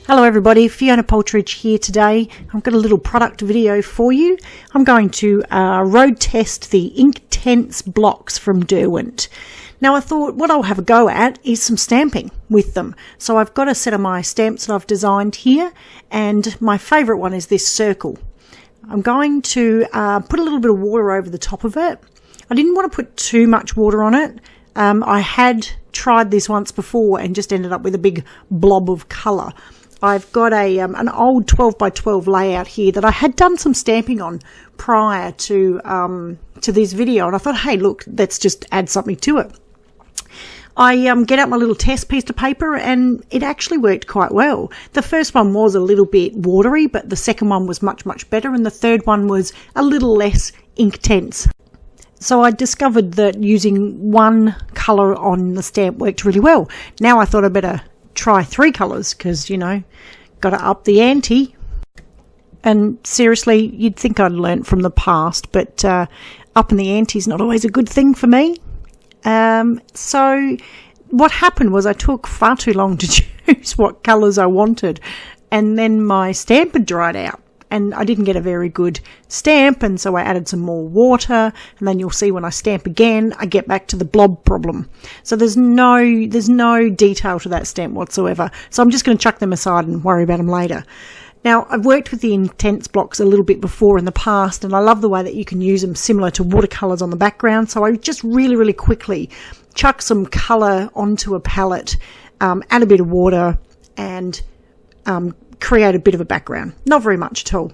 Hello everybody, Fiona Paltridge here today. I've got a little product video for you. I'm going to road test the Inktense Blocks from Derwent. Now I thought what I'll have a go at is some stamping with them. So I've got a set of my stamps that I've designed here, and my favourite one is this circle. I'm going to put a little bit of water over the top of it. I didn't want to put too much water on it. I had tried this once before and just ended up with a big blob of colour. I've got an old 12 by 12 layout here that I had done some stamping on prior to this video, and I thought, hey, look, let's just add something to it. I get out my little test piece of paper, and it actually worked quite well. The first one was a little bit watery, but the second one was much, much better, and the third one was a little less Inktense. So I discovered that using one colour on the stamp worked really well. Now I thought I'd better try 3 colours because, you know, got to up the ante. And seriously, you'd think I'd learnt from the past, but upping the ante is not always a good thing for me. So what happened was I took far too long to choose what colours I wanted, and then my stamp had dried out. And I didn't get a very good stamp, and so I added some more water, and then you'll see when I stamp again, I get back to the blob problem. So there's no detail to that stamp whatsoever. So I'm just going to chuck them aside and worry about them later. Now, I've worked with the Inktense blocks a little bit before in the past, and I love the way that you can use them similar to watercolours on the background. So I just really, really quickly chuck some colour onto a palette, add a bit of water, and create a bit of a background. Not very much at all.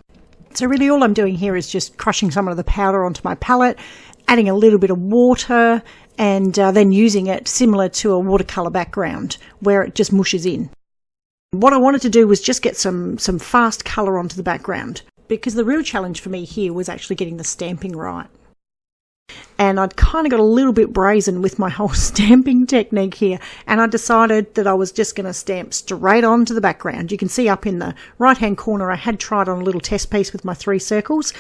So really all I'm doing here is just crushing some of the powder onto my palette, adding a little bit of water, and then using it similar to a watercolour background where it just mushes in. What I wanted to do was just get some fast colour onto the background, because the real challenge for me here was actually getting the stamping right. And I'd kind of got a little bit brazen with my whole stamping technique here, and I decided that I was just going to stamp straight onto the background. You can see up in the right hand corner I had tried on a little test piece with my 3 circles.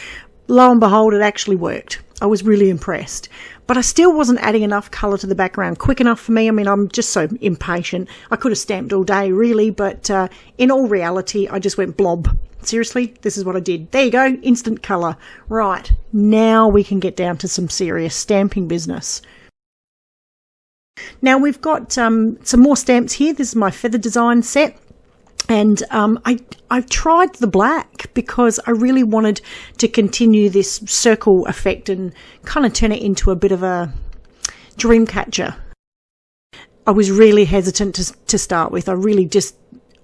Lo and behold, it actually worked. I was really impressed, but I still wasn't adding enough colour to the background quick enough for me. I mean, I'm just so impatient. I could have stamped all day really, but in all reality I just went blob. Seriously, this is what I did. There you go, instant colour. Right, now we can get down to some serious stamping business. Now we've got some more stamps here. This is my feather design set. And I tried the black because I really wanted to continue this circle effect and kind of turn it into a bit of a dream catcher. I was really hesitant to start with. I really just...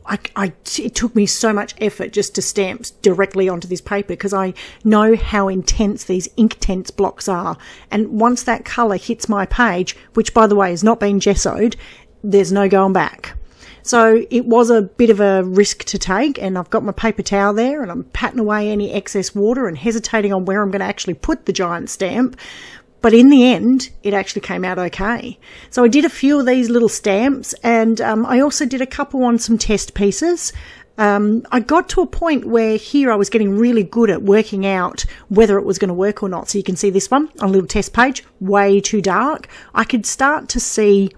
it took me so much effort just to stamp directly onto this paper because I know how intense these Inktense blocks are. And once that colour hits my page, which by the way is not being gessoed, there's no going back. So it was a bit of a risk to take, and I've got my paper towel there and I'm patting away any excess water and hesitating on where I'm going to actually put the giant stamp. But in the end, it actually came out okay. So I did a few of these little stamps, and I also did a couple on some test pieces. I got to a point where here I was getting really good at working out whether it was going to work or not. So you can see this one on a little test page, way too dark. I could start to see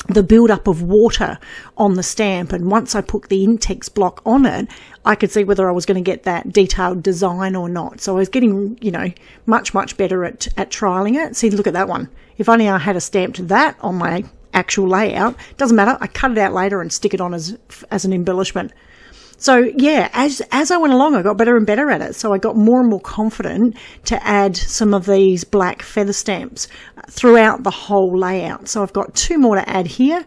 the build-up of water on the stamp, and once I put the Inktense block on it, I could see whether I was going to get that detailed design or not. So I was getting, you know, much better at trialling it. See, look at that one. If only I had stamped that on my actual layout. Doesn't matter, I cut it out later and stick it on as an embellishment. So yeah, as I went along, I got better and better at it. So I got more and more confident to add some of these black feather stamps throughout the whole layout. So I've got 2 more to add here.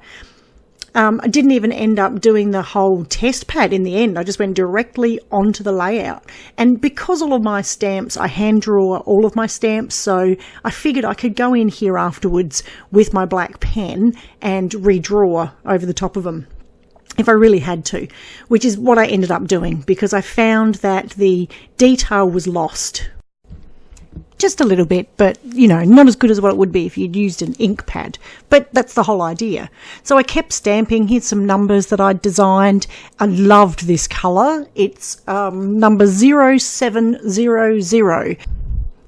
I didn't even end up doing the whole test pad in the end. I just went directly onto the layout. And because all of my stamps, I hand draw all of my stamps, so I figured I could go in here afterwards with my black pen and redraw over the top of them if I really had to, which is what I ended up doing because I found that the detail was lost. Just a little bit, but, you know, not as good as what it would be if you'd used an ink pad. But that's the whole idea. So I kept stamping. Here's some numbers that I'd designed. I loved this colour. It's number 0700.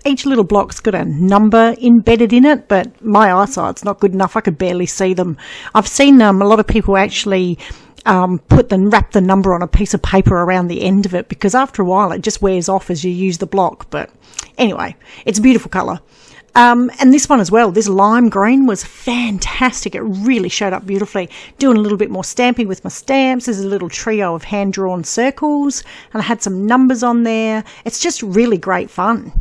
Each little block's got a number embedded in it, but my eyesight's not good enough. I could barely see them. I've seen a lot of people actually wrap the number on a piece of paper around the end of it, because after a while it just wears off as you use the block. But anyway, it's a beautiful colour. And this one as well, this lime green was fantastic. It really showed up beautifully. Doing a little bit more stamping with my stamps. There's a little trio of hand-drawn circles, and I had some numbers on there. It's just really great fun.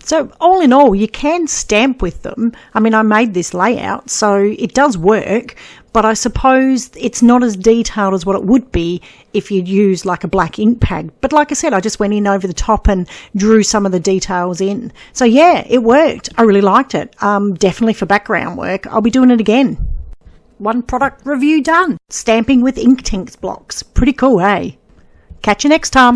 So all in all, you can stamp with them. I mean, I made this layout, so it does work, but I suppose it's not as detailed as what it would be if you'd use like a black ink pad. But like I said, I just went in over the top and drew some of the details in. So yeah, it worked. I really liked it. Definitely for background work. I'll be doing it again. One product review done. Stamping with Inktense blocks. Pretty cool, eh? Catch you next time.